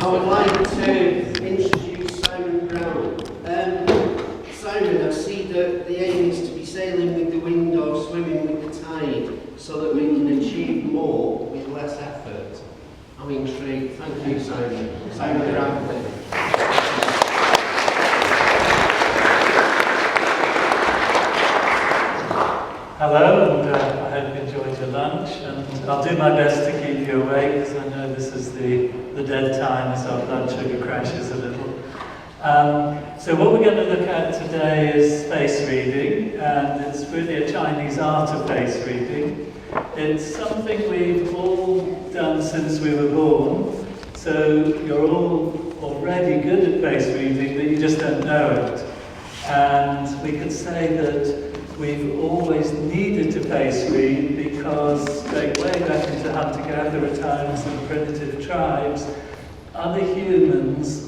I would like to introduce Simon Brown. Simon, I see that the aim is to be sailing with the wind or swimming with the tide so that we can achieve more with less effort. I'm intrigued. Thank you, Simon. Simon Brown, please. Hello, and I hope you enjoyed your lunch, and I'll do my best to keep you awake because I know this is the dead time, so our blood sugar crashes a little. So what we're going to look at today is face reading, and it's really a Chinese art of face reading. It's something we've all done since we were born, so you're all already good at face reading, but you just don't know it. And we could say that we've always needed to face read because, going way back into hunter-gatherer times and primitive tribes, other humans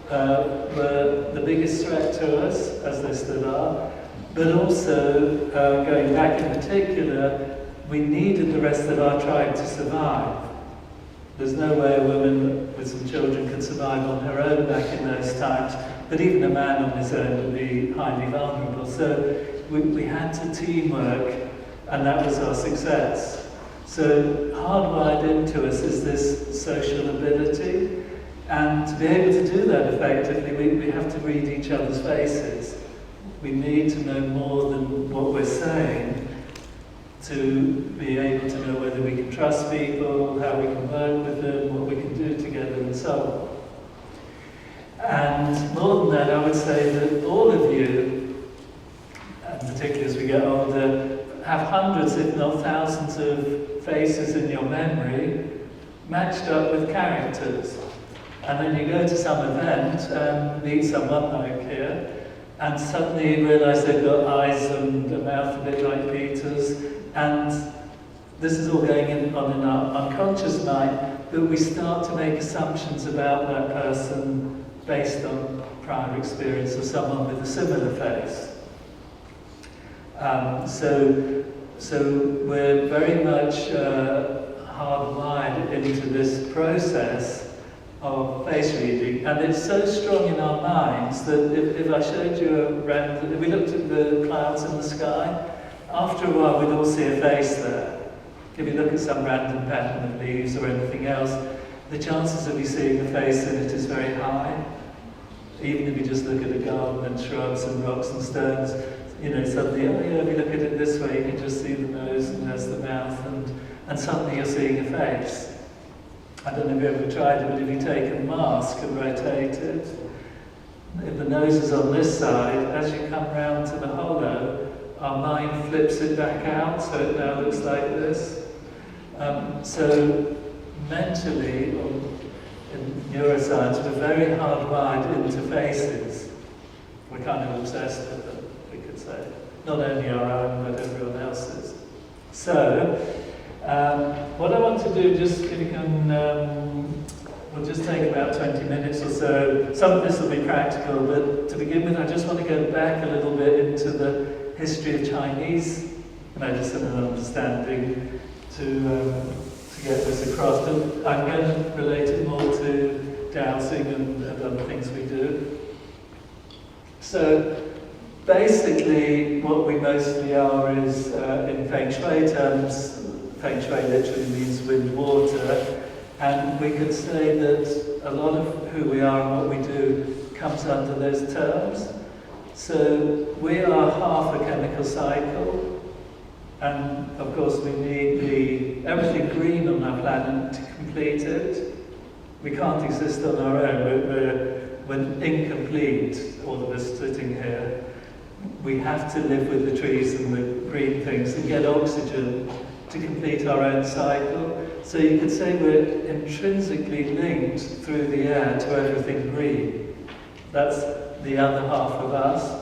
were the biggest threat to us, as they still are, but also, going back in particular, we needed the rest of our tribe to survive. There's no way a woman with some children could survive on her own back in those times, but even a man on his own would be highly vulnerable. So we had to teamwork, and that was our success. So hardwired into us is this social ability, and to be able to do that effectively, we have to read each other's faces. We need to know more than what we're saying to be able to know whether we can trust people, how we can work with them, what we can do together, and so on. And more than that, I would say that all of you, and particularly as we get older, have hundreds, if not thousands, of faces in your memory matched up with characters. And then you go to some event and meet someone like here, and suddenly you realise they've got eyes and a mouth a bit like Peter's, and this is all going on in our unconscious mind, but we start to make assumptions about that person based on prior experience of someone with a similar face. So we're very much hardwired into this process of face reading, and it's so strong in our minds that if I showed you if we looked at the clouds in the sky, after a while we'd all see a face there. If you look at some random pattern of leaves or anything else, the chances of you seeing a face in it is very high. Even if you just look at a garden and shrubs and rocks and stones, suddenly, if you look at it this way, you can just see the nose and there's the mouth, and suddenly you're seeing a face. I don't know if you've ever tried it, but if you take a mask and rotate it, if the nose is on this side, as you come round to the hollow, our mind flips it back out, so it now looks like this. So mentally, in neuroscience, we're very hardwired into faces. We're kind of obsessed with them, we could say. Not only our own, but everyone else's. So, what I want to do, just if you can, we'll just take about 20 minutes or so. Some of this will be practical, but to begin with, I just want to go back a little bit into the history of Chinese medicine and understanding to get this across. But I'm going to relate it more to dowsing and other things we do. So basically, what we mostly are is, in Feng Shui terms, Feng Shui literally means wind, water, and we could say that a lot of who we are and what we do comes under those terms. So we are half a chemical cycle, and of course we need everything green on our planet to complete it. We can't exist on our own, we're incomplete, all of us sitting here. We have to live with the trees and the green things and get oxygen to complete our own cycle. So you could say we're intrinsically linked through the air to everything green. That's the other half of us.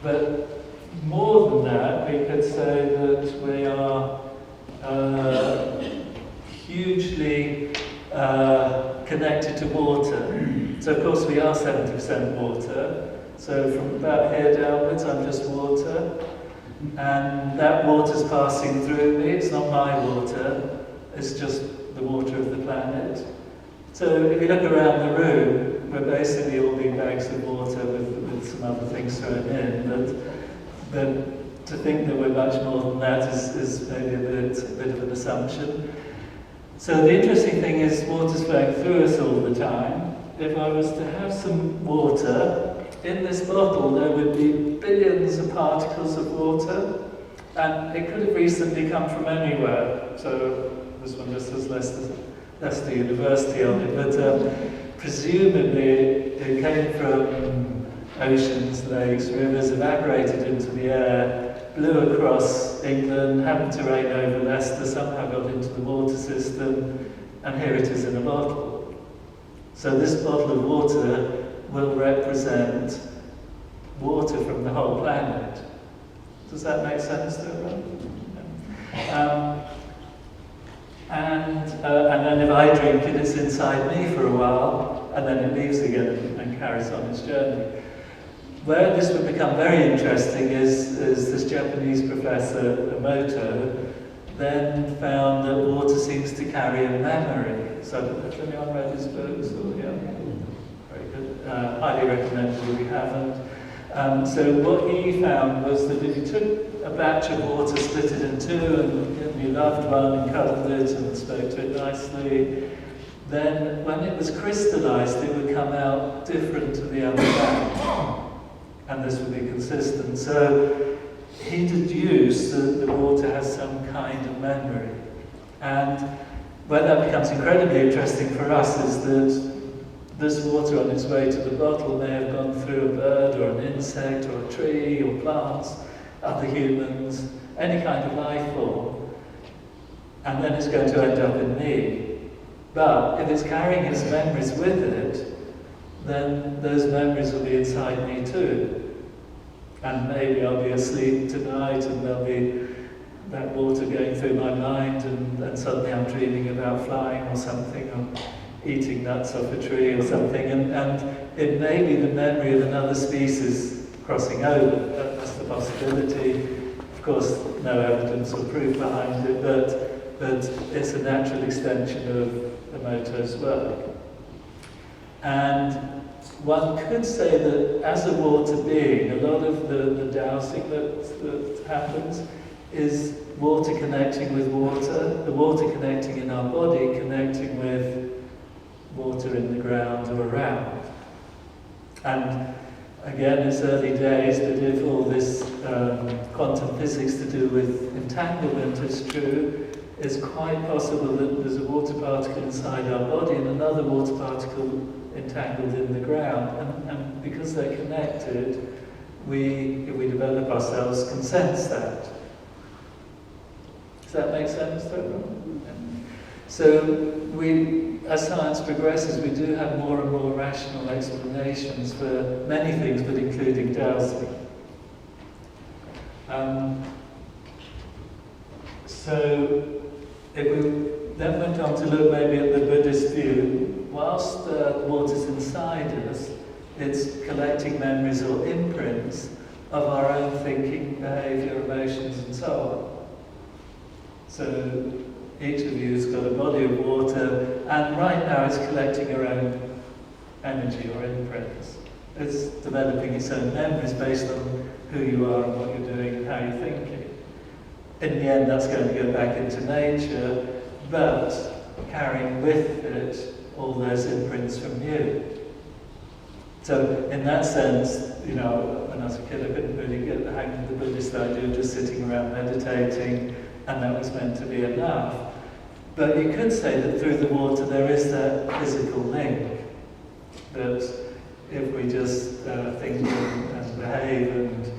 But more than that, we could say that we are hugely connected to water. So of course we are 70% water. So from about here downwards, I'm just water. And that water's passing through me. It's not my water, it's just the water of the planet. So if you look around the room, we're basically all big bags of water with some other things thrown in, but to think that we're much more than that is maybe a bit of an assumption. So the interesting thing is water's flowing through us all the time. If I was to have some water, in this bottle there would be billions of particles of water, and it could have recently come from anywhere. So this one just has Leicester University on it, but presumably it came from oceans, lakes, rivers, evaporated into the air, blew across England, happened to rain over Leicester, somehow got into the water system, and here it is in a bottle. So this bottle of water will represent water from the whole planet. Does that make sense to everyone? And then if I drink it, it's inside me for a while, and then it leaves again and carries on its journey. Where this would become very interesting is this Japanese professor, Emoto, then found that water seems to carry a memory. So has anyone read his books? Yeah. Very good. Highly recommended if you haven't. So what he found was that if you took a batch of water, split it in two, and you loved one and cuddled it and spoke to it nicely, then when it was crystallized, it would come out different to the other batch. And this would be consistent. So he deduced that the water has some kind of memory. And where that becomes incredibly interesting for us is that this water on its way to the bottle may have gone through a bird or an insect or a tree or plants, other humans, any kind of life form, and then it's going to end up in me. But if it's carrying its memories with it, then those memories will be inside me too. And maybe I'll be asleep tonight and there'll be that water going through my mind, and suddenly I'm dreaming about flying or something, or eating nuts off a tree or something, and it may be the memory of another species crossing over. That's the possibility. Of course, no evidence or proof behind it, but it's a natural extension of Emoto's work. And one could say that as a water being, a lot of the dowsing that happens is water connecting with water, the water connecting in our body, connecting with water in the ground or around. And again, it's early days, but if all this quantum physics to do with entanglement is true, it's quite possible that there's a water particle inside our body and another water particle entangled in the ground. And because they're connected, if we develop ourselves, can sense that. Does that make sense to everyone? So as science progresses, we do have more and more rational explanations for many things, but including dowsing. So if we then went on to look maybe at the Buddhist view, whilst the water's inside us, it's collecting memories or imprints of our own thinking, behaviour, emotions, and so on. So each of you has got a body of water, and right now it's collecting your own energy or imprints. It's developing its own memories based on who you are and what you're doing and how you're thinking. In the end, that's going to go back into nature, but carrying with it all those imprints from you. So in that sense, when I was a kid, I couldn't really get the hang of the Buddhist idea of just sitting around meditating, and that was meant to be enough. But you could say that through the water there is that physical link, that if we just think and behave and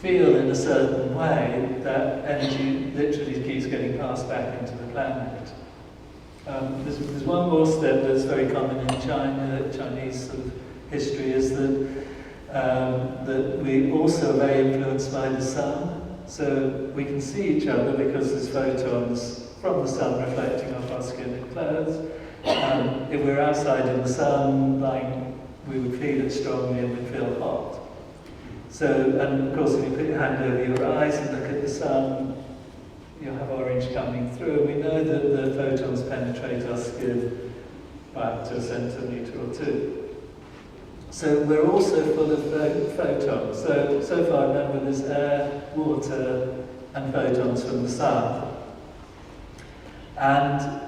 feel in a certain way, that energy literally keeps getting passed back into the planet. There's one more step that's very common in Chinese sort of history, is that we also are very influenced by the sun. So we can see each other because there's photons from the sun reflecting off our skin and clothes. If we're outside in the sun, we would feel it strongly and we'd feel hot. So, and of course if you put your hand over your eyes and look at the sun, you have orange coming through. We know that the photons penetrate our skin by up to a centimetre or two. So we're also full of photons. So far, remember, there's air, water, and photons from the sun. And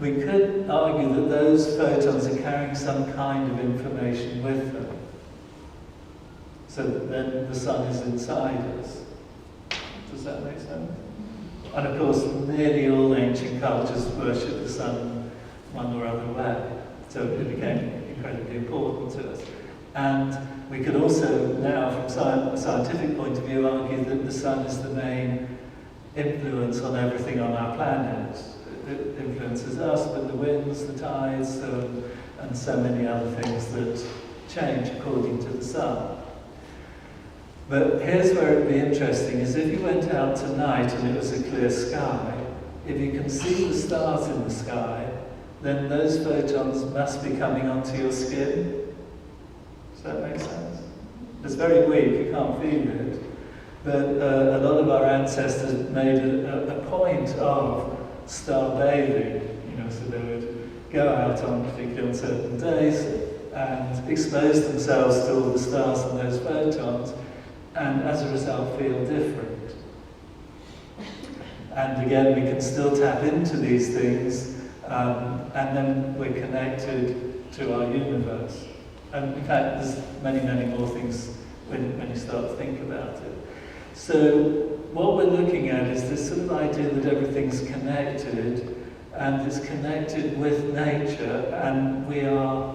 we could argue that those photons are carrying some kind of information with them. So that then the sun is inside us. Does that make sense? And of course, nearly all ancient cultures worship the sun one or other way. So it became incredibly important to us. And we could also now, from a scientific point of view, argue that the sun is the main influence on everything on our planet. It influences us, but the winds, the tides, and so many other things that change according to the sun. But here's where it'd be interesting, is if you went out tonight and it was a clear sky, if you can see the stars in the sky, then those photons must be coming onto your skin. Does that make sense? It's very weak, you can't feel it. But a lot of our ancestors made a point of star bathing, so they would go out particularly on certain days and expose themselves to all the stars and those photons, and as a result feel different. And again, we can still tap into these things, and then we're connected to our universe. And in fact, there's many, many more things when you start to think about it. So what we're looking at is this sort of idea that everything's connected, and it's connected with nature, and we are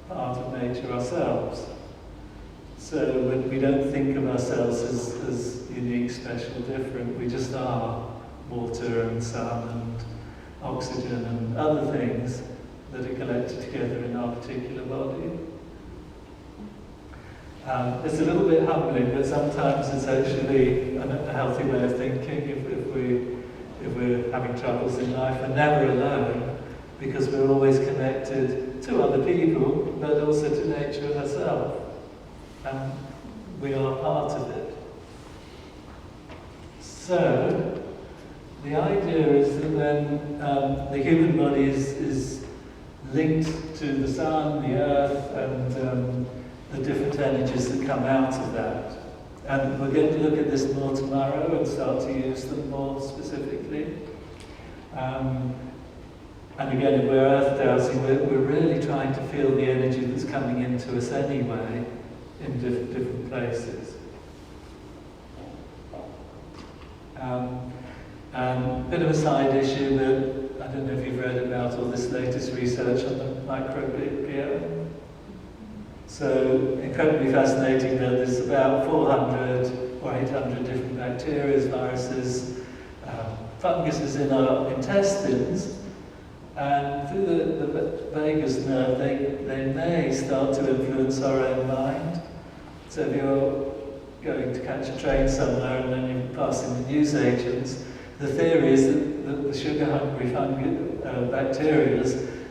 part of nature ourselves. So we don't think of ourselves as unique, special, different. We just are water and sun and oxygen and other things that are collected together in our particular body. It's a little bit humbling, but sometimes it's actually a healthy way of thinking. If we're having troubles in life, we're never alone, because we're always connected to other people, but also to nature herself. And we are part of it. So, the idea is that when the human body is linked to the sun, the earth, and the different energies that come out of that. And we're going to look at this more tomorrow and start to use them more specifically. And again, if we're earth dowsing, we're really trying to feel the energy that's coming into us anyway in different places. And a bit of a side issue, but I don't know if you've read about all this latest research on the microbiome. So, incredibly fascinating that there's about 400 or 800 different bacteria, viruses, funguses in our intestines, and through the vagus nerve, they may start to influence our own mind. So if you're going to catch a train somewhere and then you're passing the newsagents, the theory is that the sugar-hungry bacteria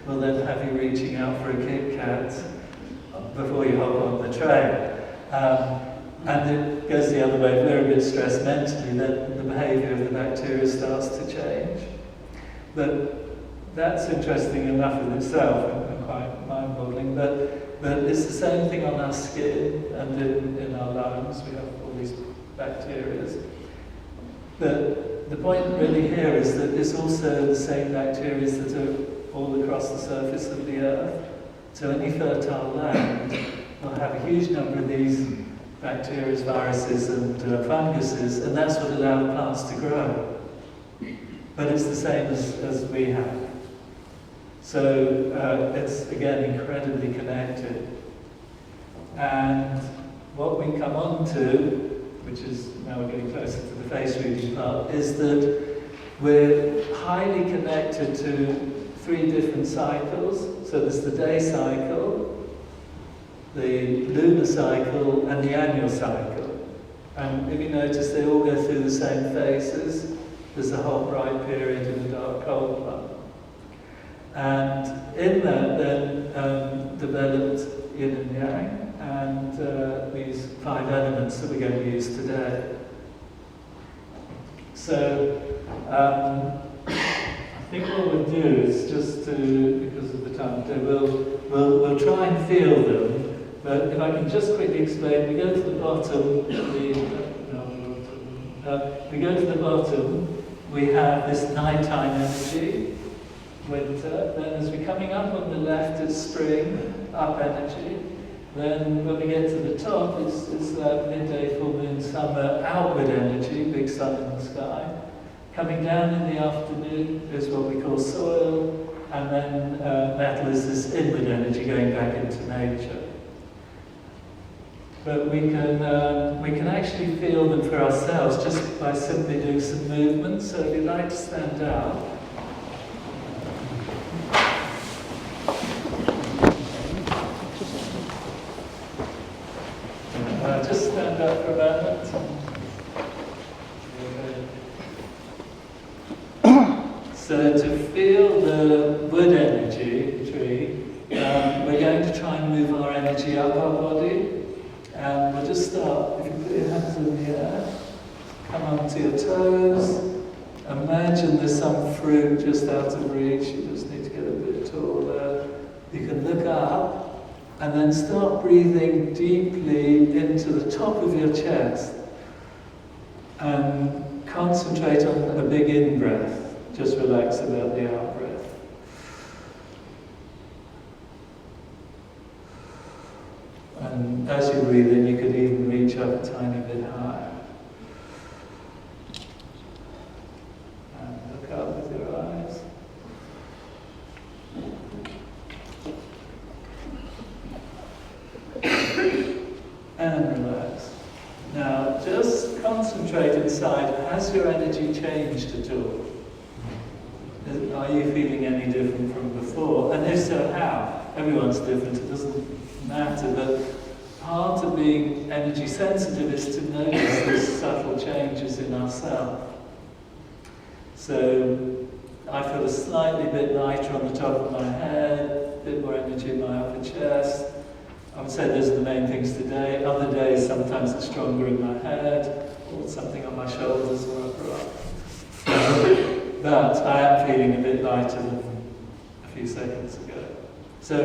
will then have you reaching out for a Kit Kat before you hop on the train. And it goes the other way. If we're a bit stressed mentally, then the behaviour of the bacteria starts to change. But that's interesting enough in itself and quite mind-boggling. But it's the same thing on our skin and in our lungs. We have all these bacteria. But the point really here is that it's also the same bacteria that are all across the surface of the earth. So any fertile land will have a huge number of these bacteria, viruses and funguses, and that's what allows plants to grow. But it's the same as we have. So it's, again, incredibly connected. And what we come on to, which is, now we're getting closer to the face reading part, is that we're highly connected to 3 different cycles. So there's the day cycle, the lunar cycle, and the annual cycle. And if you notice, they all go through the same phases. There's a hot, bright period and a dark, cold one. And in that, then, developed yin and yang, and these 5 elements that we're going to use today. So, I think what we'll do is just to, because of the time today, we'll try and feel them. But if I can just quickly explain, we go to the bottom. We go to the bottom. We have this nighttime energy, winter. Then as we're coming up on the left, it's spring, up energy. Then when we get to the top, it's that midday, full moon, summer, outward energy, big sun in the sky. Coming down in the afternoon is what we call soil, and then metal is this inward energy going back into nature. But we can actually feel them for ourselves just by simply doing some movement. So if you'd like to stand out. Just stand up for a moment. So to feel the wood energy, tree, we're going to try and move our energy up our body. And we'll just start, if you put your hands in the air, come onto your toes, imagine there's some fruit just out of reach, you just need to get a bit taller. You can look up, and then start breathing deeply into the top of your chest. And concentrate on a big in-breath, just relax about the out-breath. And as you breathe in, you could even reach up a tiny bit higher. And look up with your eyes. And relax. Now, just concentrate inside. Has your energy changed at all? Are you feeling any different from before? And if so, how? Everyone's different, it doesn't matter, but part of being energy sensitive is to notice these subtle changes in ourselves. So I feel a slightly bit lighter on the top of my head, a bit more energy in my upper chest. I would say those are the main things today. Other days, sometimes it's stronger in my head, or something on my shoulders or upper arm. But I am feeling a bit lighter than a few seconds ago. So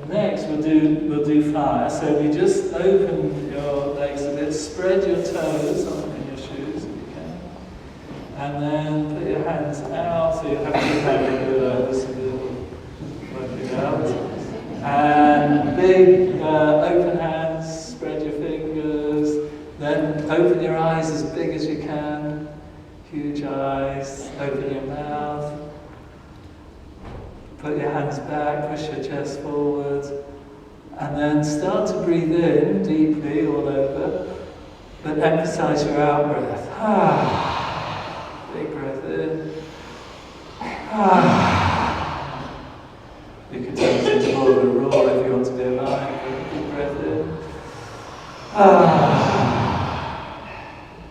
next we'll do fire. So we just open your legs a bit, spread your toes on your shoes if you can, and then put your hands out. So you have to have a bit this a bit working out. And big open hands, spread your fingers. Then open your eyes as big as you can. Huge eyes. Open your mouth. Put your hands back, push your chest forward, and then start to breathe in deeply all over, but emphasize your out-breath. Big breath in. You can turn this into more of a roar if you want to be alive. Big breath in.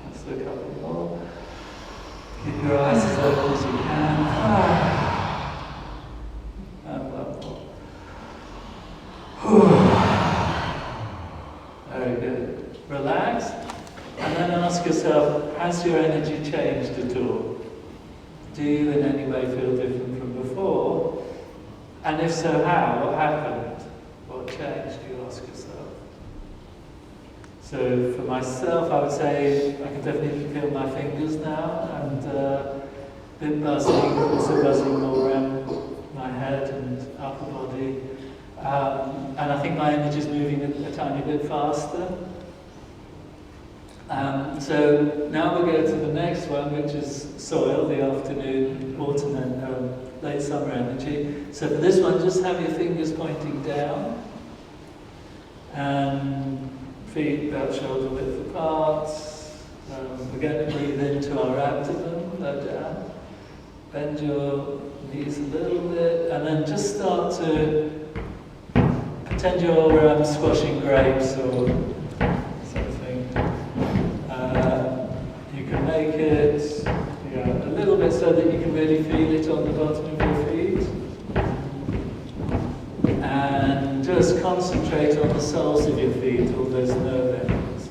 Let's do a couple more. Keep your eyes as open as you can. Very good. Relax, and then ask yourself, has your energy changed at all? Do you in any way feel different from before? And if so, how? What happened? What changed? You ask yourself. So for myself, I would say I can definitely feel my fingers now, and a bit buzzing, also buzzing more around my head and upper body. And I think my energy is moving a tiny bit faster. So now we'll go to the next one, which is soil, the afternoon, autumn and late summer energy. So for this one, just have your fingers pointing down, and feet about shoulder width apart. We're going to breathe into our abdomen, low down. Bend your knees a little bit, and then just start to pretend you're squashing grapes or something. You can make it a little bit so that you can really feel it on the bottom of your feet. And just concentrate on the soles of your feet, all those nerve endings.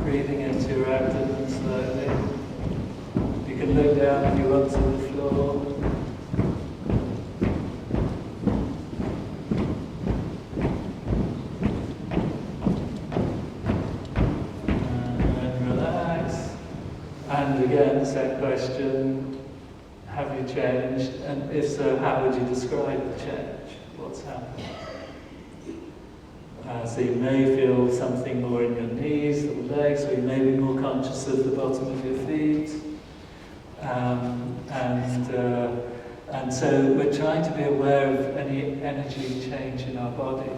Breathing into your abdomen you onto the floor. And relax. And again, same question. Have you changed? And if so, how would you describe the change? What's happened? So you may feel something more in your knees or legs, or you may be more conscious of the bottom of your feet. And so we're trying to be aware of any energy change in our body.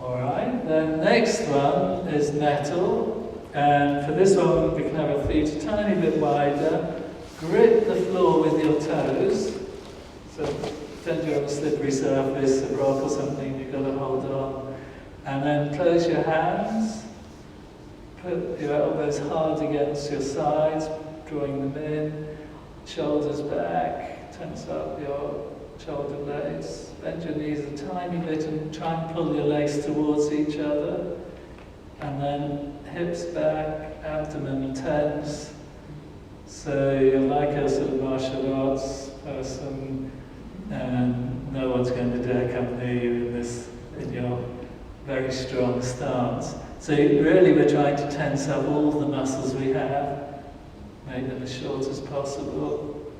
Alright, then next one is metal. And for this one, we can have our feet a tiny bit wider. Grip the floor with your toes. So pretend you're on a slippery surface, a rock or something, you've got to hold on. And then close your hands. Put your elbows hard against your sides, drawing them in. Shoulders back, tense up your shoulder blades. Bend your knees a tiny bit and try and pull your legs towards each other. And then hips back, abdomen tense. So you're like a sort of martial arts person, and no one's going to dare come near you in your very strong stance. So really we're trying to tense up all the muscles we have, make them as short as possible.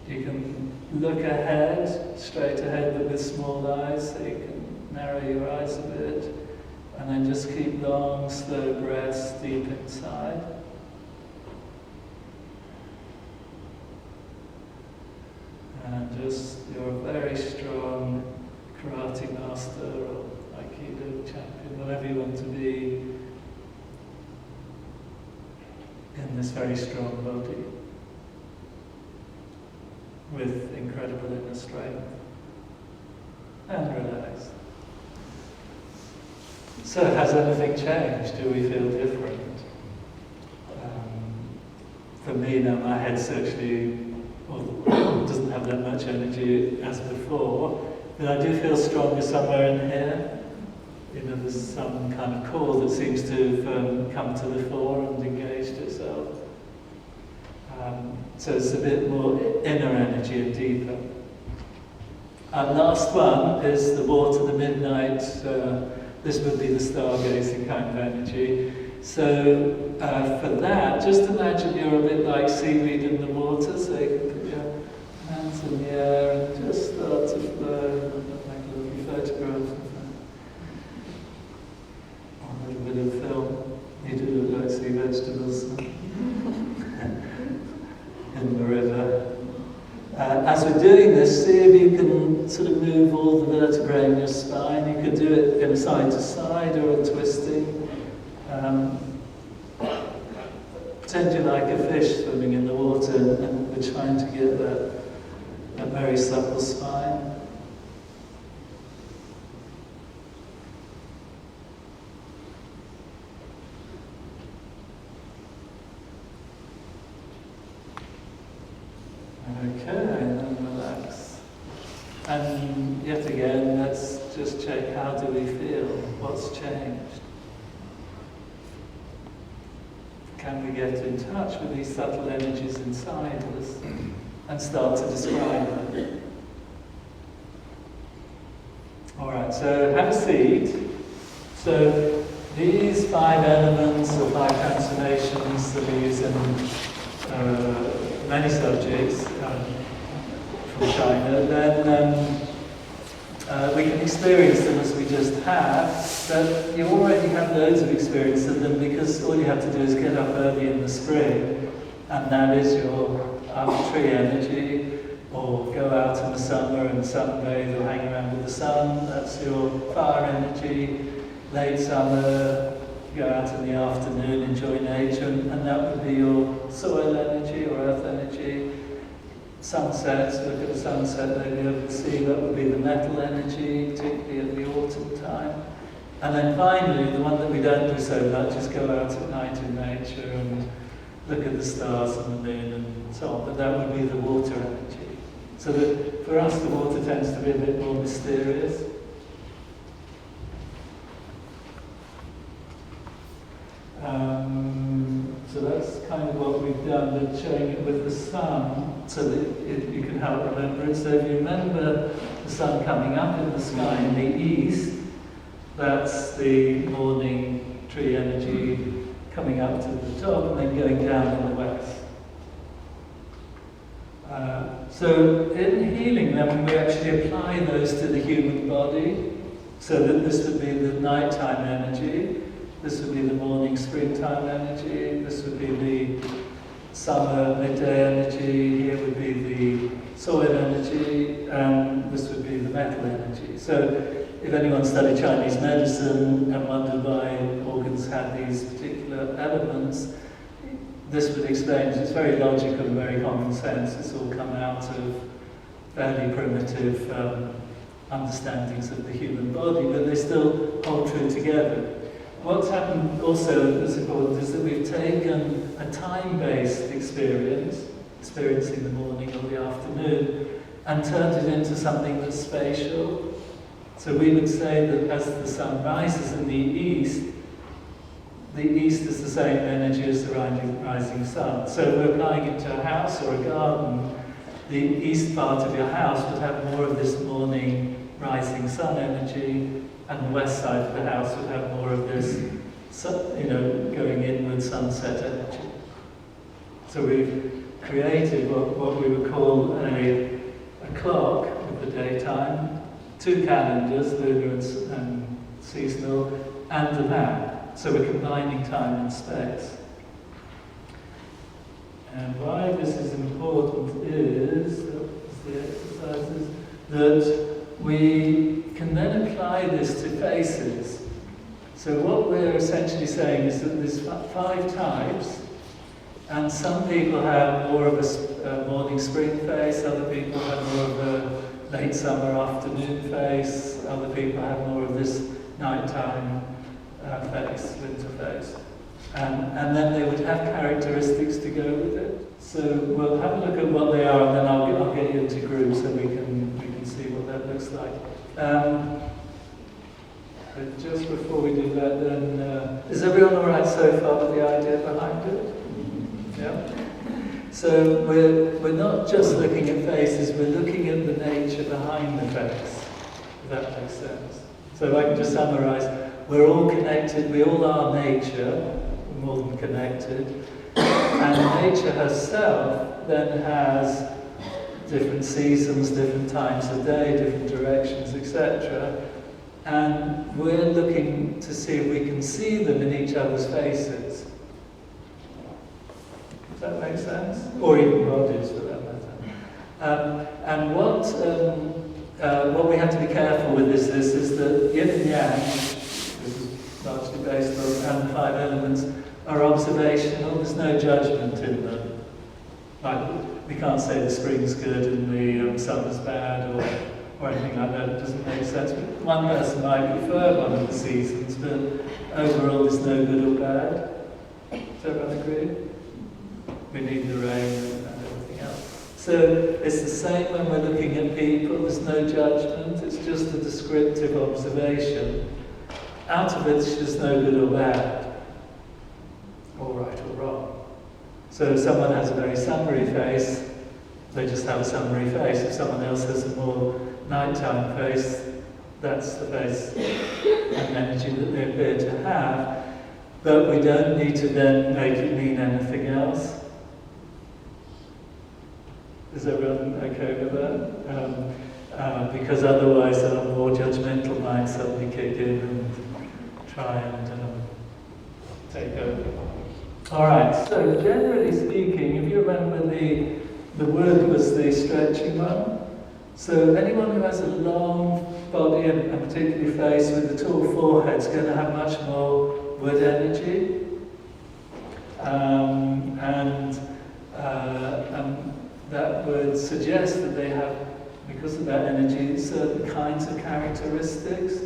You can look ahead, straight ahead but with small eyes, so you can narrow your eyes a bit. And then just keep long, slow breaths deep inside. And just, you're a very strong karate master or aikido champion, whatever you want to be, in this very strong body, with incredible inner strength. And relax. So has anything changed? Do we feel different? For me now, my head's actually doesn't have that much energy as before, but I do feel stronger somewhere in here. You know, there's some kind of core that seems to have come to the fore and engaged itself. So it's a bit more inner energy and deeper. And last one is the water, the midnight. This would be the stargazing kind of energy. So for that, just imagine you're a bit like seaweed in the water, so you can put your hands in the air and just start to flow, like a lovely photograph of a little bit of film. You do look like sea vegetables in the river. As we're doing this, see if you can sort of move all the vertebrae in your spine. You could do it in side to side or a twisting. Pretend you're like a fish swimming in the water, and we're trying to get that very supple spine. Okay, and then relax. And yet again, let's just check, how do we feel? What's changed? Can we get in touch with these subtle energies inside us and start to describe them? Alright, so have a seat. So these 5 elements or 5 transformations that we use in many subjects from China, then we can experience them as we just have, but you already have loads of experience of them because all you have to do is get up early in the spring, and that is your tree energy, or go out in the summer and sunbathe or hang around with the sun, that's your fire energy. Late summer, go out in the afternoon, enjoy nature, and that would be your soil energy or earth energy. Sunsets, look at the sunset maybe over the sea, that would be the metal energy, particularly at the autumn time. And then finally, the one that we don't do so much is go out at night in nature and look at the stars and the moon and so on, but that would be the water energy. So that for us the water tends to be a bit more mysterious. So that's kind of what we've we've done, but showing it with the sun so that you can help remember it. So if you remember the sun coming up in the sky in the east, that's the morning tree energy coming up to the top and then going down in the west. So in healing then we actually apply those to the human body, so that this would be the nighttime energy, this would be the morning springtime energy, this would be the summer midday energy, here would be the soil energy, and this would be the metal energy. So if anyone studied Chinese medicine and wondered why organs had these particular elements, this would explain it. It's very logical and very common sense. It's all come out of fairly primitive understandings of the human body, but they still hold true together. What's happened also that's important is that we've taken a time-based experience, experiencing the morning or the afternoon, and turned it into something that's spatial. So we would say that as the sun rises in the east is the same energy as the rising sun. So if we're applying it to a house or a garden, the east part of your house would have more of this morning rising sun energy, and the west side of the house would have more of this, going inward sunset energy. So we've created what we would call a clock of the daytime, 2 calendars, lunar and seasonal, and a map. So we're combining time and space. And why this is important is the exercises that we can then apply this to faces. So what we're essentially saying is that there's 5 types, and some people have more of a morning spring face, other people have more of a late summer afternoon face, other people have more of this nighttime face, winter face. And then they would have characteristics to go with it. So we'll have a look at what they are, and then I'll get you into groups so we can see what that looks like. But just before we do that, then is everyone all right so far with the idea behind it? Yeah. So we're not just looking at faces; we're looking at the nature behind the face. If that makes sense. So if I can just summarise, we're all connected. We all are nature. We're more than connected. And nature herself then has different seasons, different times of day, different directions, etc. And we're looking to see if we can see them in each other's faces. Does that make sense? Or even bodies, for that matter. And what we have to be careful with is that yin and yang, this is largely based on the 5 elements, are observational. There's no judgment in them. Like, we can't say the spring's good and the summer's bad or anything like that. It doesn't make sense. But one person might prefer one of the seasons, but overall there's no good or bad. Does everyone agree? We need the rain and everything else. So it's the same when we're looking at people. There's no judgment. It's just a descriptive observation. Out of it, there's no good or bad, or right or wrong. So if someone has a very summery face, they just have a summery face. If someone else has a more nighttime face, that's the face and energy that they appear to have. But we don't need to then make it mean anything else. Is everyone okay with that? Because otherwise a more judgmental mind suddenly kick in and try and take over. Alright, so generally speaking, if you remember the wood was the stretching one. So anyone who has a long body and particularly face with a tall forehead is going to have much more wood energy. And that would suggest that they have, because of that energy, certain kinds of characteristics.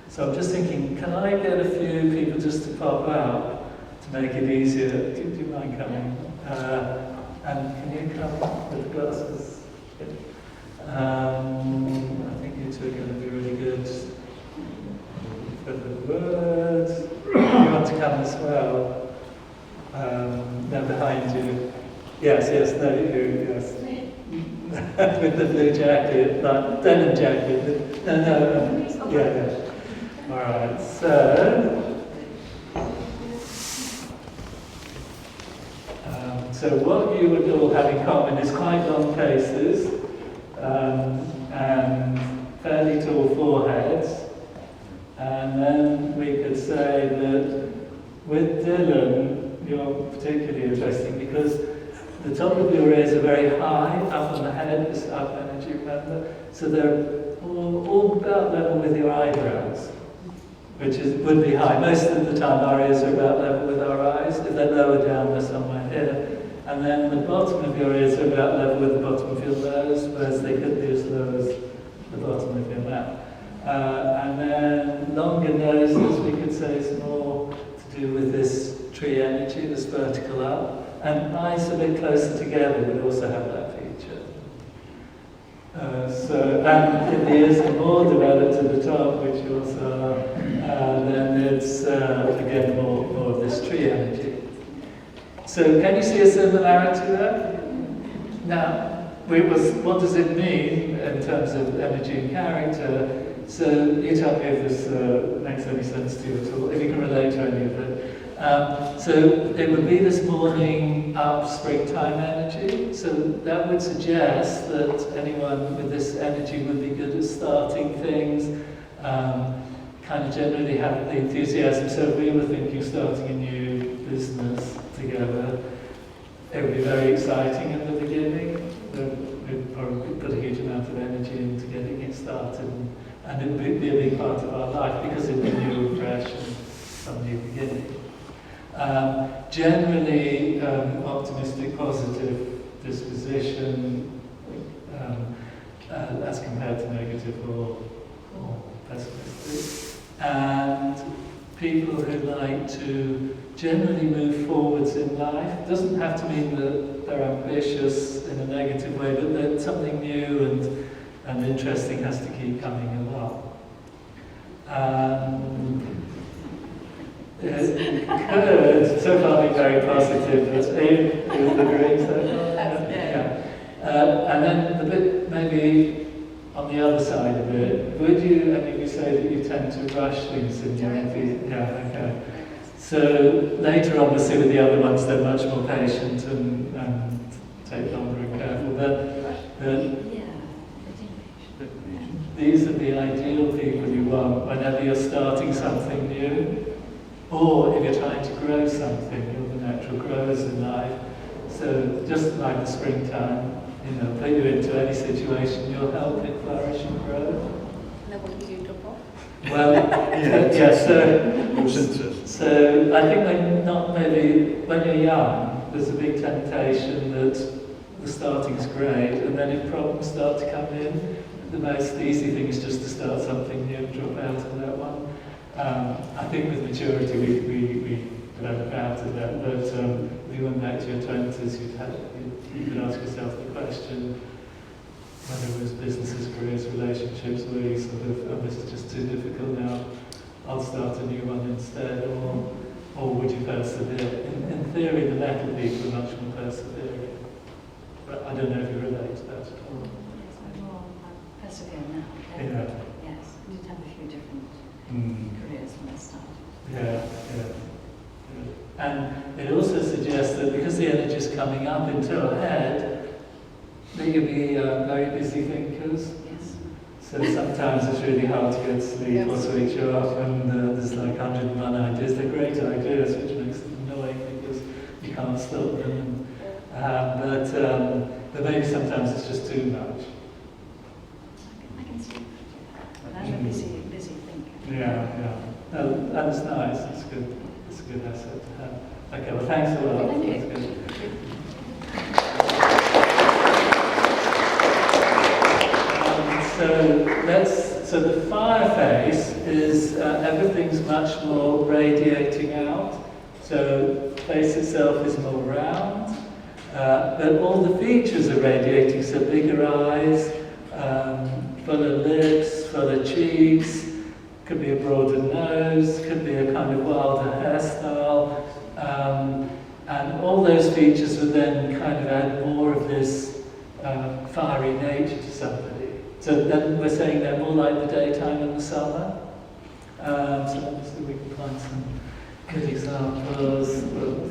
So I'm just thinking, can I get a few people just to pop out to make it easier? Do you mind coming? And can you come with glasses? I think you two are going to be really good for the words. You want to come as well? They're behind you. Yes, yes, no, you, yes. With the blue jacket, like denim jacket. No, no, yeah, yeah. All right, so what you would all have in common is quite long faces and fairly tall foreheads. And then we could say that with Dylan, you're particularly interesting because the top of your ears are very high, up on the head, this up energy, remember? So they're all about level with your eyebrows, which would be high. Most of the time our ears are about level with our eyes. If they're lower down, they're somewhere here. And then the bottom of your ears are about level with the bottom of your nose, whereas they could be as low as the bottom of your mouth. And then longer noses, we could say, is more to do with this tree energy, this vertical up. And eyes a bit closer together would also have that feature. And if the ears are more developed at the top, which yours are, then it's again more of this tree energy. So can you see a similarity there? Now, what does it mean in terms of energy and character? So you tell me if this makes any sense to you at all, if you can relate to any of it. So it would be this morning up springtime energy. So that would suggest that anyone with this energy would be good at starting things, kind of generally have the enthusiasm. So if we were thinking starting a new business together, it would be very exciting in the beginning. We'd probably put a huge amount of energy into getting it started, and it would be a big part of our life because it would be new and fresh and some new beginning. Generally, optimistic, positive disposition as compared to negative or pessimistic. And people who like to generally move forwards in life. It doesn't have to mean that they're ambitious in a negative way, but that something new and interesting has to keep coming along. It could so far be very positive. Is agreeing so far? Yeah. And then the bit maybe on the other side of it, would you, any of you say that you tend to rush things in your enthusiasm? Yeah, okay. So later on we'll see with the other ones they're much more patient and take longer and careful. But these are the ideal people you want whenever you're starting something new, or if you're trying to grow something, you're the natural growers in life. So just like the springtime, put you into any situation, you'll help it flourish and grow. Then what do you do, drop off? Well, so I think when you're young, there's a big temptation that the starting's great, and then if problems start to come in, the most easy thing is just to start something new and drop out of that one. I think with maturity we learn out of that, but if you went back to your 20s, you could ask yourself the question, whether it was businesses, careers, relationships, where you sort of, oh, this is just too difficult now, I'll start a new one instead, or would you persevere? In theory, the latter people are much more persevering. But I don't know if you relate to that at all. Yes, I'm more persevere now. Yeah. Yes, we did have a few different careers when I started. Yeah. And it also suggests that because the energy is coming up into our head, that you'll be very busy thinkers. Yes. So sometimes it's really hard to get sleep or switch off, and there's like 101 ideas. They're great ideas, which makes them annoying because you can't stop them. But maybe sometimes it's just too much. I can see. But I'm a busy thinker. Yeah. No, that's nice. It's good. It's a good asset to have. Okay, well, thanks a lot. Thank you. That's good. So the fire face is everything's much more radiating out. So the face itself is more round, but all the features are radiating. So bigger eyes, fuller lips, fuller cheeks. Could be a broader nose. Could be a kind of wilder hairstyle. And all those features would then kind of add more of this fiery nature to somebody. So then we're saying they're more like the daytime in the summer. So let's see if we can find some good examples.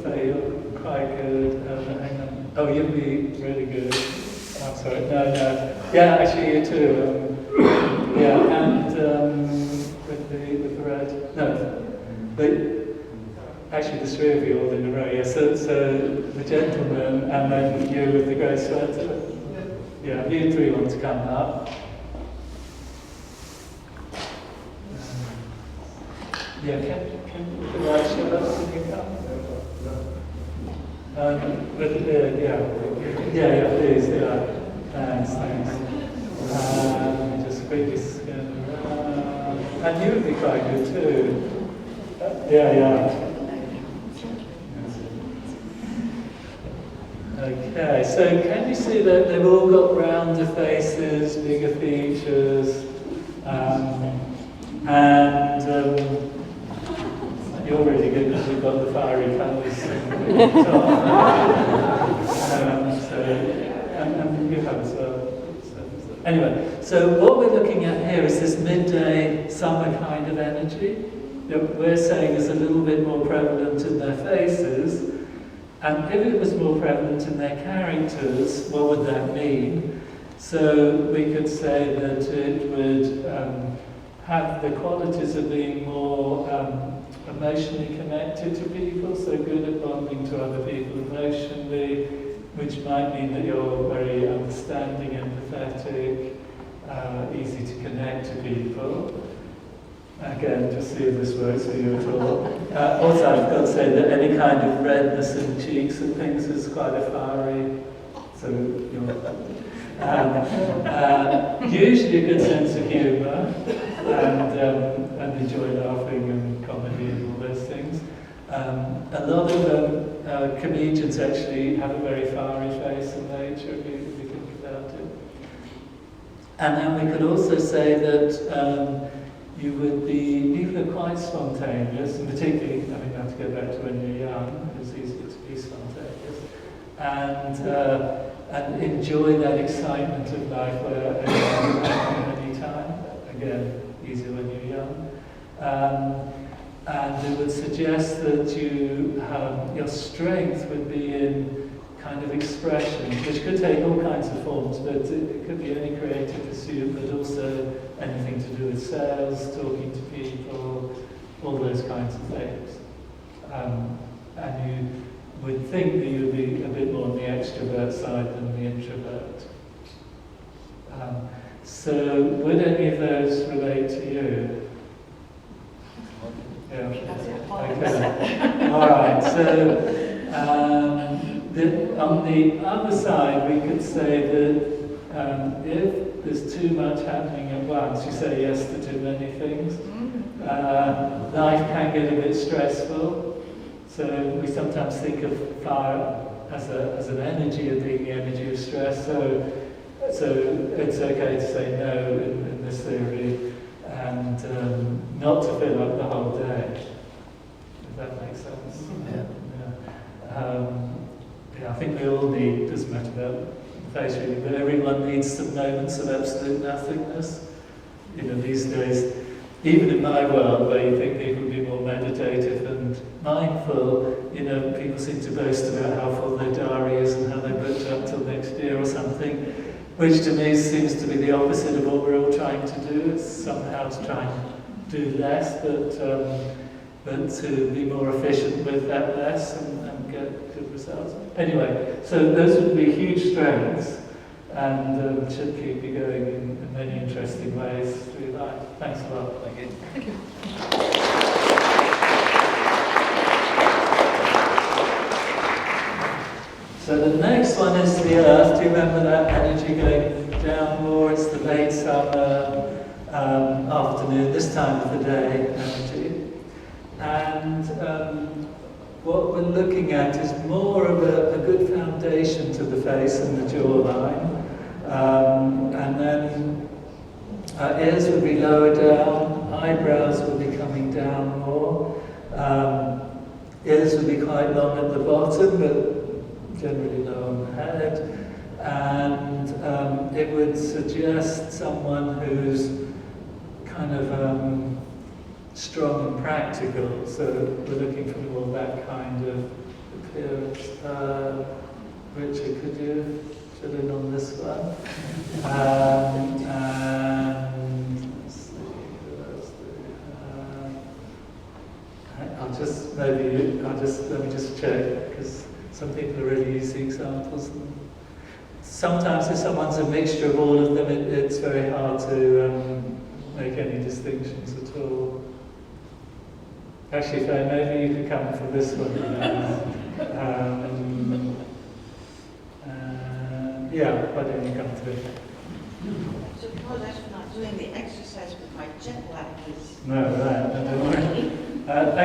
Say you're quite good. Hang on. Oh, you'll be really good. I'm sorry. No. Yeah, actually you too. Yeah, and with the red. No, actually, the three of you all in a row. Yeah. So the gentleman, and then you with the grey sweater. Yeah, you three want to come up. Yeah, can the light show up? Can you come? With the beard, yeah, please, yeah. Thanks. Let me just quickly scan around. And you would be quite good too. Yeah. Okay, so can you see that they've all got rounder faces, bigger features, and you're really good because you've got the fiery colours on the top. And you have as well. Anyway, so what we're looking at here is this midday summer kind of energy that we're saying is a little bit more prevalent in their faces. And if it was more prevalent in their characters, what would that mean? So we could say that it would have the qualities of being more emotionally connected to people, so good at bonding to other people emotionally, which might mean that you're very understanding, empathetic, easy to connect to people. Again, just see if this works for you at all. Also, I've got to say that any kind of redness in cheeks and things is quite a fiery. So usually a good sense of humour and enjoy laughing and comedy and all those things. A lot of comedians actually have a very fiery face in nature, if you think about it. And then we could also say that you would be, people are quite spontaneous, and particularly, I mean, you have to go back to when you're young, it's easier to be spontaneous, and enjoy that excitement of life where anything can happen any time. Again, easier when you're young. And it would suggest that your strength would be in kind of expression, which could take all kinds of forms, but it could be any creative pursuit, but also anything to do with sales, talking to people, all those kinds of things. And you would think that you would be a bit more on the extrovert side than the introvert. So would any of those relate to you? Yeah. Okay. All right. So on the other side, we could say that if there's too much happening at once, you say yes to too many things. Life can get a bit stressful. So we sometimes think of fire as an energy, of being the energy of stress. So it's okay to say no in this theory, and not to fill up the whole day. If that makes sense. I think we all need, doesn't matter about the face really, but everyone needs some moments of absolute nothingness. These days, even in my world, where you think people would be more meditative and mindful, people seem to boast about how full their diary is and how they're booked up till next year or something, which to me seems to be the opposite of what we're all trying to do. It's somehow to try and do less, but to be more efficient with that less and get good results. Anyway, so those would be huge strengths and should keep you going in many interesting ways through life. Thanks a lot. Thank you. Thank you. So the next one is the Earth. Do you remember that energy going down more? It's the late summer afternoon, this time of the day energy. And what we're looking at is more of a good foundation to the face and the jawline. And then ears would be lower down, eyebrows would be coming down more. ears would be quite long at the bottom, but generally low on the head. And it would suggest someone who's kind of strong and practical. So we're looking for more that kind of appearance. Richard, could you fill in on this one? And let's see, who else do we have? Let me just check, because some people are really easy examples. Sometimes if someone's a mixture of all of them, it's very hard to make any distinctions at all. Actually, Faye, maybe you could come for this one. Yeah, why don't you come to it? So because I'm not doing the exercise with my jet lag is... No, right, no, don't worry.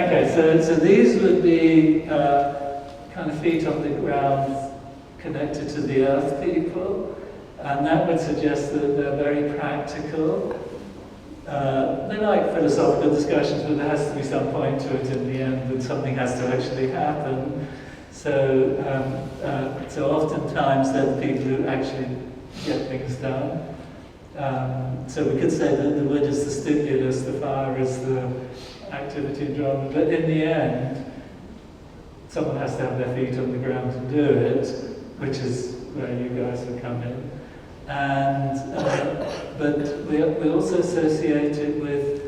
Okay, so these would be kind of feet on the ground connected to the earth people, and that would suggest that they're very practical. They like philosophical discussions, but there has to be some point to it in the end, that something has to actually happen. So oftentimes they're the people who actually get things done. So we could say that the wood is the stimulus, the fire is the activity and drama, but in the end, someone has to have their feet on the ground to do it, which is where you guys have come in. And but we also associate it with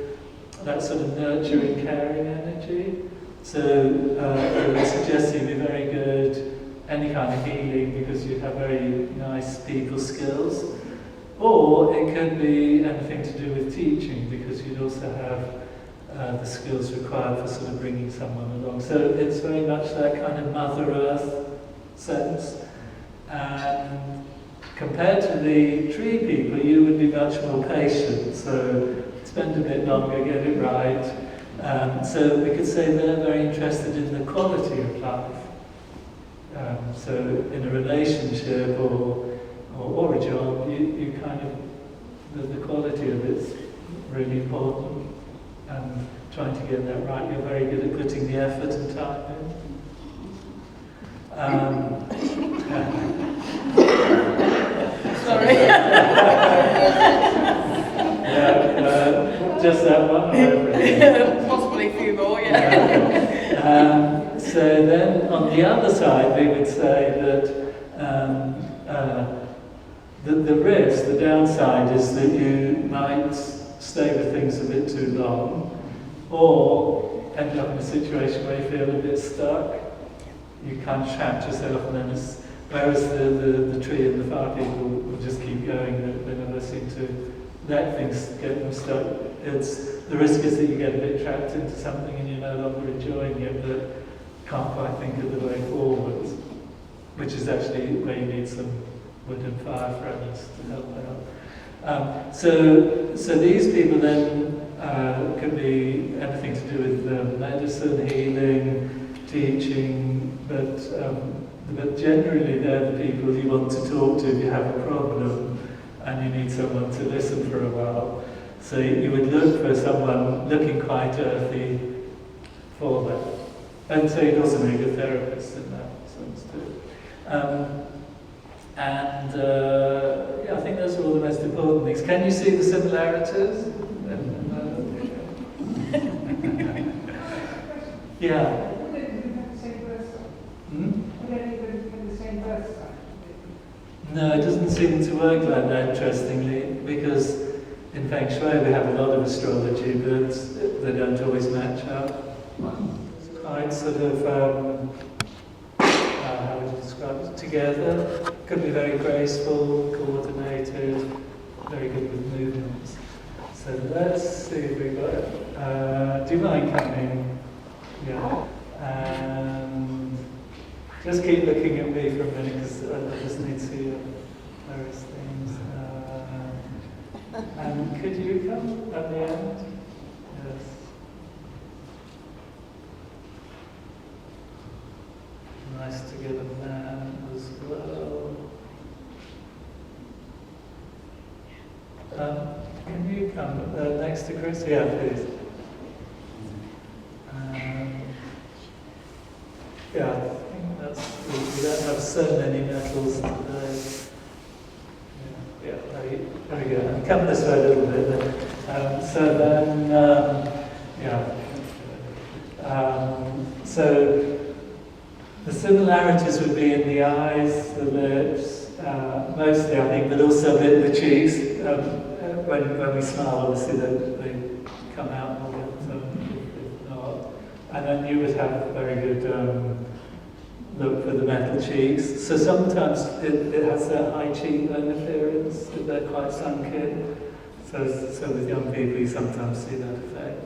that sort of nurturing, caring energy. So it would suggest you'd be very good any kind of healing because you have very nice people skills. Or it could be anything to do with teaching because you'd also have the skills required for sort of bringing someone along. So it's very much that kind of Mother Earth sense. And compared to the tree people, you would be much more patient. So spend a bit longer, get it right. So we could say they're very interested in the quality of life. So in a relationship or a job, you kind of, the quality of it's really important. And trying to get that right, you're very good at putting the effort and time in. Sorry. Just that one or everything? Possibly a few more, yeah. So then on the other side, we would say that the risk, the downside is that you might stay with things a bit too long or end up in a situation where you feel a bit stuck. You can't trap yourself, and then whereas the tree and the fire people will just keep going, they never seem to let things get them stuck. The risk is that you get a bit trapped into something and you're no longer enjoying it, but can't quite think of the way forward, which is actually where you need some wood and fire friends to help out. So these people then could be anything to do with medicine, healing, teaching, but generally they're the people you want to talk to if you have a problem and you need someone to listen for a while. So you would look for someone looking quite earthy for that. And so you'd also make a therapist in that sense too. I think those are all the most important things. Can you see the similarities? Yeah. No, it doesn't seem to work like that, interestingly, because in Feng Shui we have a lot of astrology, but they don't always match up. It's quite sort of, how would you describe it? Together. Could be very graceful, coordinated, very good with movements. So let's see if we got. Do you mind coming? Yeah. And just keep looking at me for a minute because I just need to see various things. And could you come at the end? Yes. Nice to get a man as well. Can you come next to Chris? Yeah, please. so many metals today. Yeah, very, very good. And come this way a little bit. So then, so the similarities would be in the eyes, the lips, mostly I think, but also the cheeks. When we smile, obviously they come out more if not. And then you would have a very good look for the metal cheeks. So sometimes it has a high cheekbone appearance, if they're quite sunk in. So with young people you sometimes see that effect.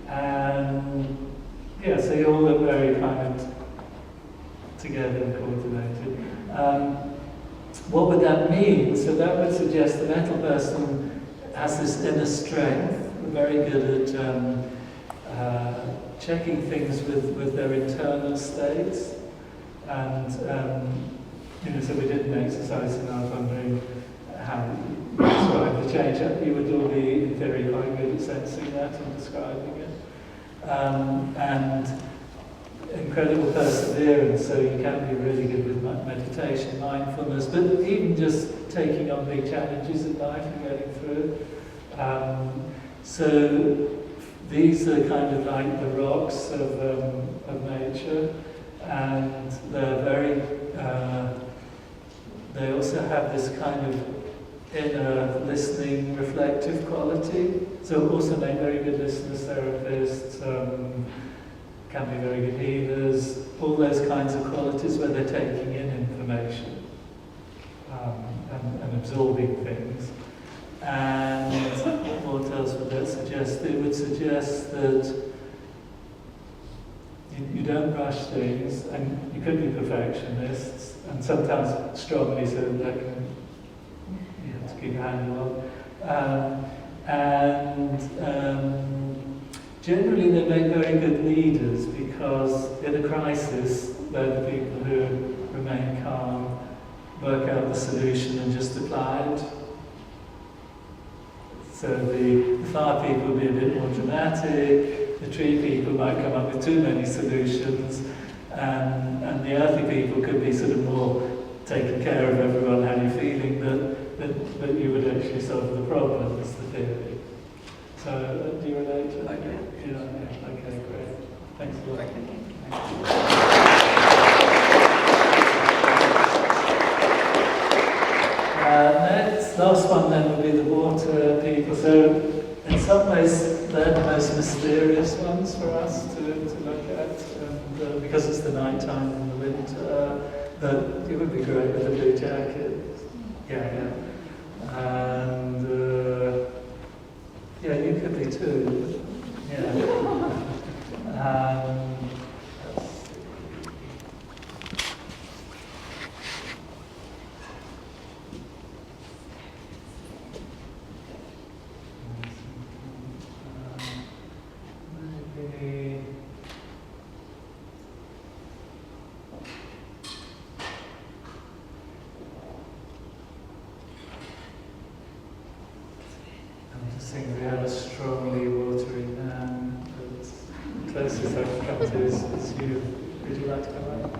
And yeah, so you all look very kind of together and coordinated. What would that mean? So that would suggest the metal person has this inner strength, very good at checking things with their internal states. And so we did an exercise and I was wondering how you describe the change. You would all be, in theory, quite good at sensing that and describing it. And incredible perseverance, so you can be really good with meditation, mindfulness, but even just taking on big challenges in life and getting through. So these are kind of like the rocks of nature, and they're very, they also have this kind of inner listening, reflective quality. So also make very good listeners, therapists, can be very good healers, all those kinds of qualities where they're taking in information and absorbing things. And what else would that suggest? It would suggest that you don't rush things, and you could be perfectionists, and sometimes strongly so that you have to keep a handle on. Generally they make very good leaders, because in a crisis they're the people who remain calm, work out the solution and just apply it. So the fire people will be a bit more dramatic, the tree people might come up with too many solutions, and the earthy people could be sort of more taking care of everyone, how you're feeling, but you would actually solve the problem, is the theory. So, do you relate to that? I do. Yeah, okay, great. Thanks a lot. Next, last one then will be the water people. So, in some ways, they're the most mysterious ones for us to look at, and, because it's the night time in the winter, but it would be great with a blue jacket. Yeah. And, yeah, you could be too. Yeah. Maybe. I'm just thinking we have a strongly watery man, but the closest I can come to is you. Would you like to come up?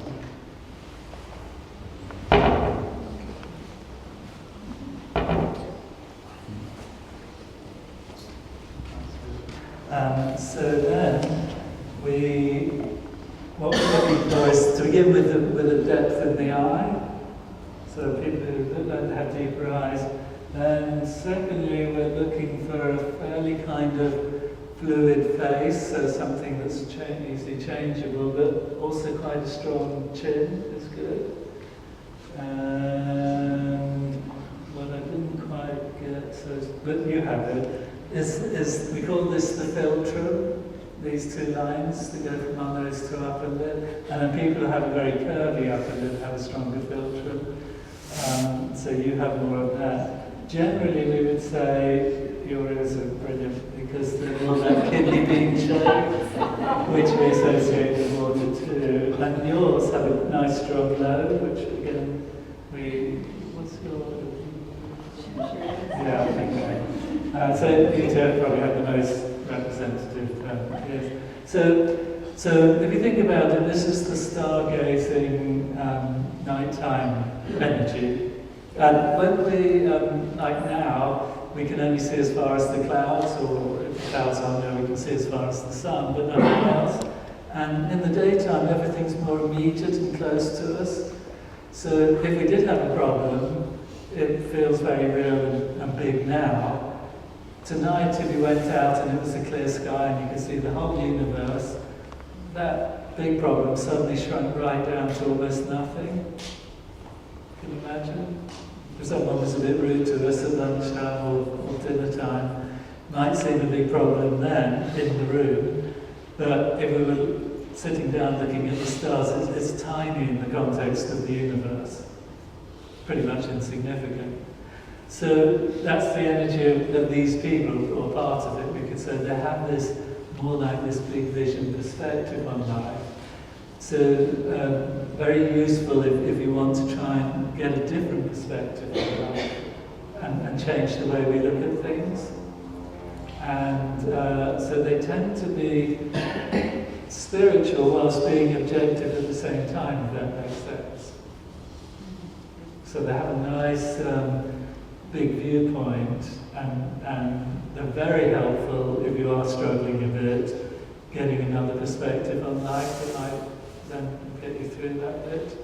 So then, what we're looking for is to begin with a depth in the eye. So people who learn to have deeper eyes. And secondly, we're looking for a fairly kind of fluid face, so something that's easily changeable, but also quite a strong chin is good. And what I didn't quite get, but you have it, is we call this the philtrum, these two lines that go from our nose to upper lip. And then people who have a very curvy upper lip have a stronger philtrum. So you have more of that. Generally, we would say your ears are brilliant because they're all that kidney bean shape, which we associate with water too. And yours have a nice strong lobe, which again, what's your... Yeah, okay. So you two probably have the most representative ears. So So if you think about it, this is the stargazing nighttime energy. And when we, like now, we can only see as far as the clouds, or if the clouds aren't there, we can see as far as the sun, but nothing else. And in the daytime, everything's more immediate and close to us. So if we did have a problem, it feels very real and big now. Tonight, if you went out and it was a clear sky and you could see the whole universe, that big problem suddenly shrunk right down to almost nothing. Can you imagine? If someone was a bit rude to us at lunchtime or dinner time, might seem a big problem then in the room, but if we were sitting down looking at the stars, it's tiny in the context of the universe. Pretty much insignificant. So that's the energy of these people, or part of it, we could say. They have this, more like this big vision perspective on life. So very useful if you want to try and get a different perspective on life and change the way we look at things. And so they tend to be spiritual whilst being objective at the same time, if that makes sense. So they have a nice big viewpoint, and they're very helpful if you are struggling a bit, getting another perspective on life that might then get you through that bit.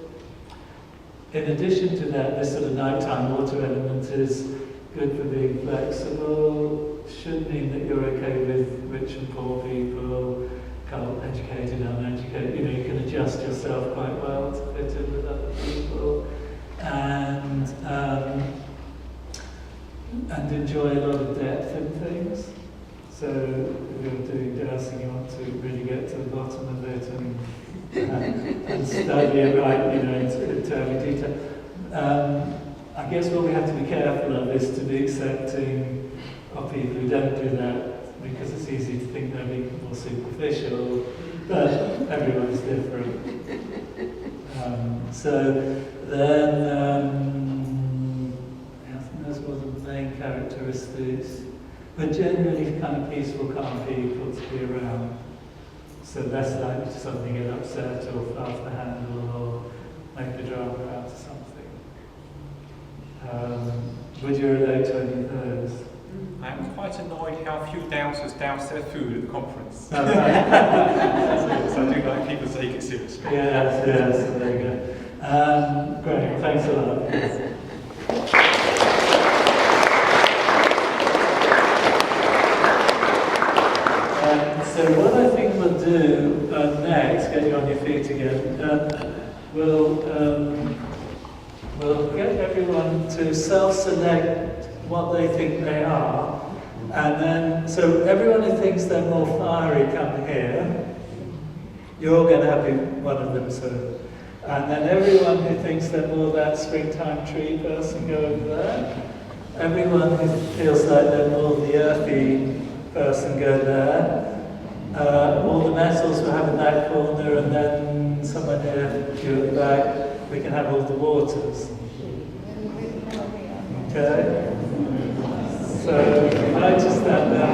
In addition to that, this sort of nighttime water element is good for being flexible. Should mean that you're okay with rich and poor people, educated, uneducated. You know, you can adjust yourself quite well to fit in with other people, and enjoy a lot of depth in things. So if you're doing dowsing, you want to really get to the bottom of it and study it right, you know, into every detail. I guess what we have to be careful of is to be accepting of people who don't do that, because it's easy to think they're being more superficial, but everyone's different. So then, I think those were the main characteristics. But generally kind of peaceful, calm people to be around. So less likely to suddenly get upset or fall off the handle or make a drama out of something. Would you relate to any of those? I'm quite annoyed how few dowsers douse their food at the conference. Oh, right. So I do like people to take it seriously. Yes, so there you go. Great, thanks a lot. So what I think we'll do next, get you on your feet again, we'll get everyone to self-select what they think they are, and then, so everyone who thinks they're more fiery, come here. You're going to have to be one of them, so. And then everyone who thinks they're more that springtime tree person, go over there. Everyone who feels like they're more the earthy person, go there. All the metals we'll have in that corner, and then somewhere near you at the back, we can have all the waters. Okay? So, if I just stand down.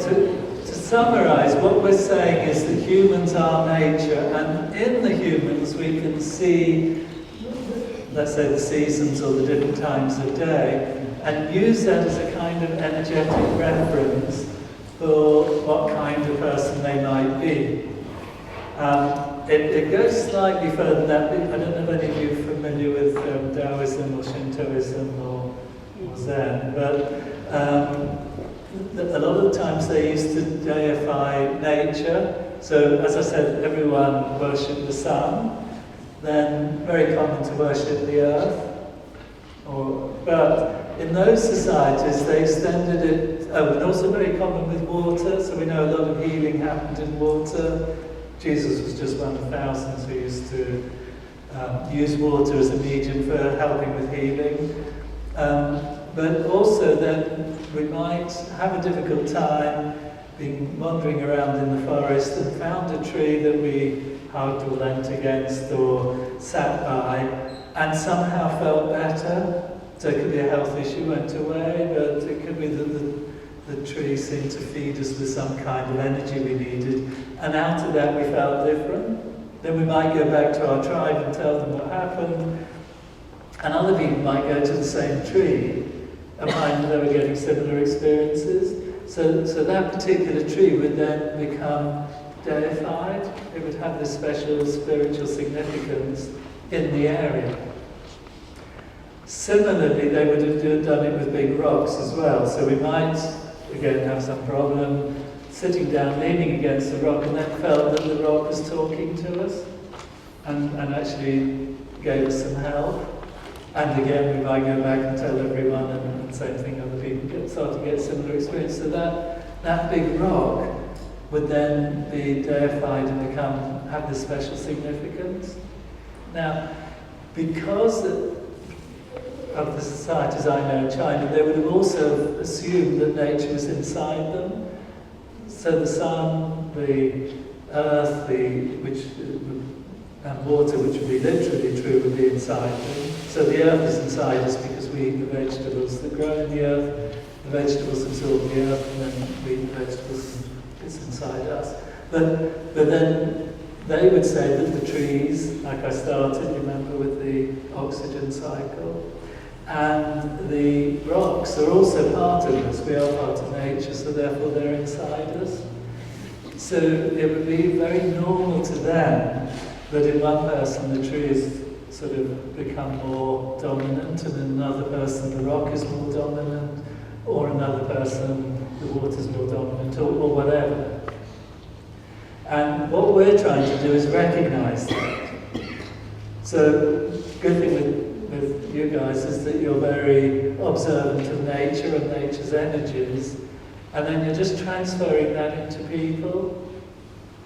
To summarize, what we're saying is that humans are nature, and in the humans we can see, let's say, the seasons or the different times of day, and use that as a kind of energetic reference for what kind of person they might be. It goes slightly further than that. I don't know if any of you are familiar with Taoism or Shintoism or Zen, but a lot of the times they used to deify nature. So, as I said, everyone worshipped the sun. Then, very common to worship the earth. But in those societies, they extended it. Oh, and also very common with water. So we know a lot of healing happened in water. Jesus was just one of thousands who used to use water as a medium for helping with healing. But also then we might have a difficult time being wandering around in the forest and found a tree that we hugged or leant against or sat by and somehow felt better. So it could be a health issue went away, but it could be that the tree seemed to feed us with some kind of energy we needed, and out of that we felt different. Then we might go back to our tribe and tell them what happened, and other people might go to the same tree and find that they were getting similar experiences. So that particular tree would then become deified. It would have this special spiritual significance in the area. Similarly, they would have done it with big rocks as well. So we might, again, have some problem sitting down, leaning against the rock, and then felt that the rock was talking to us and actually gave us some help. And again, we might go back and tell everyone, and same thing, other people start to get similar experience. So that big rock would then be deified and have this special significance. Now, because of the societies I know in China, they would have also assumed that nature was inside them. So the sun, the earth, and water, which would be literally true, would be inside them. So the earth is inside us because we eat the vegetables that grow in the earth. The vegetables absorb the earth, and then we eat the vegetables, and it's inside us. But then they would say that the trees, like I started, remember, with the oxygen cycle, and the rocks are also part of us. We are part of nature, so therefore they're inside us. So it would be very normal to them that in one person the tree has sort of become more dominant, and in another person the rock is more dominant, or another person the water is more dominant, or whatever. And what we're trying to do is recognize that. So, good thing with you guys is that you're very observant of nature and nature's energies, and then you're just transferring that into people.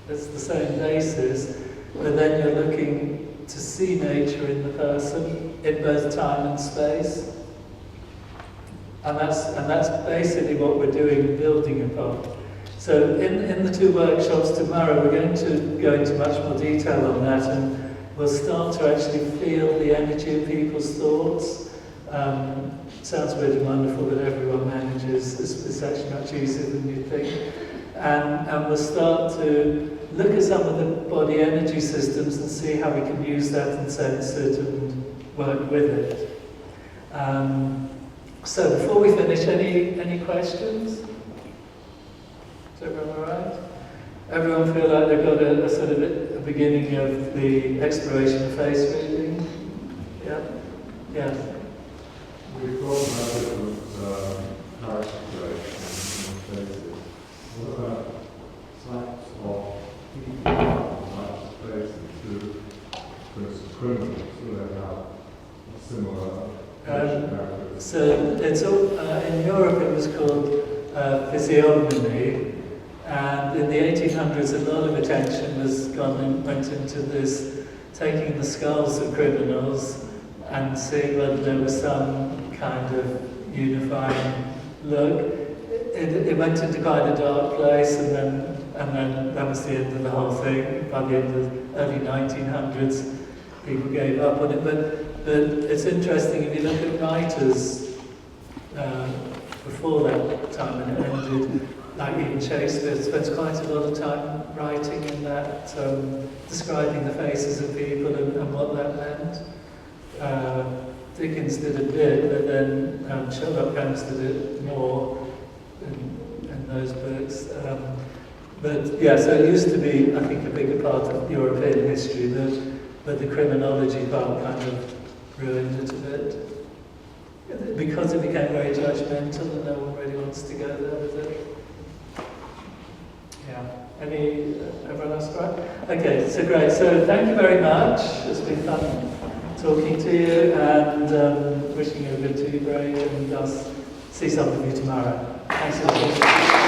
It's the same basis, but then you're looking to see nature in the person, in both time and space. And that's basically what we're doing, building upon. So in the two workshops tomorrow, we're going to go into much more detail on that, and we'll start to actually feel the energy of people's thoughts. Sounds really wonderful that everyone manages. It's actually much easier than you think. And we'll start to look at some of the body energy systems and see how we can use that and sense it and work with it. So before we finish, any questions? Is everyone all right? Everyone feel like they've got a sort of a beginning of the exploration of face reading? Yeah? Yeah. We've got different character traits and faces. What about types of people, types of faces? For instance, criminals, do they have a similar character? So it's all, in Europe it was called physiognomy, and in the 1800s a lot of attention went into this, taking the skulls of criminals and seeing whether there was some kind of unifying look. It went into quite a dark place, and then that was the end of the whole thing. By the end of the early 1900s, people gave up on it. But it's interesting if you look at writers before that time, and it ended, like even Shakespeare spends quite a lot of time writing in that, describing the faces of people and what that meant. Dickens did a bit, but then Sherlock Holmes did it more in those books. But yeah, so it used to be, I think, a bigger part of European history, but the criminology part kind of ruined it a bit. Because it became very judgmental and no one really wants to go there with it. Yeah. Everyone else right? Okay, so great. So thank you very much. It's been fun talking to you, and wishing you a good tea break, and I'll see some of you tomorrow. Thanks a lot.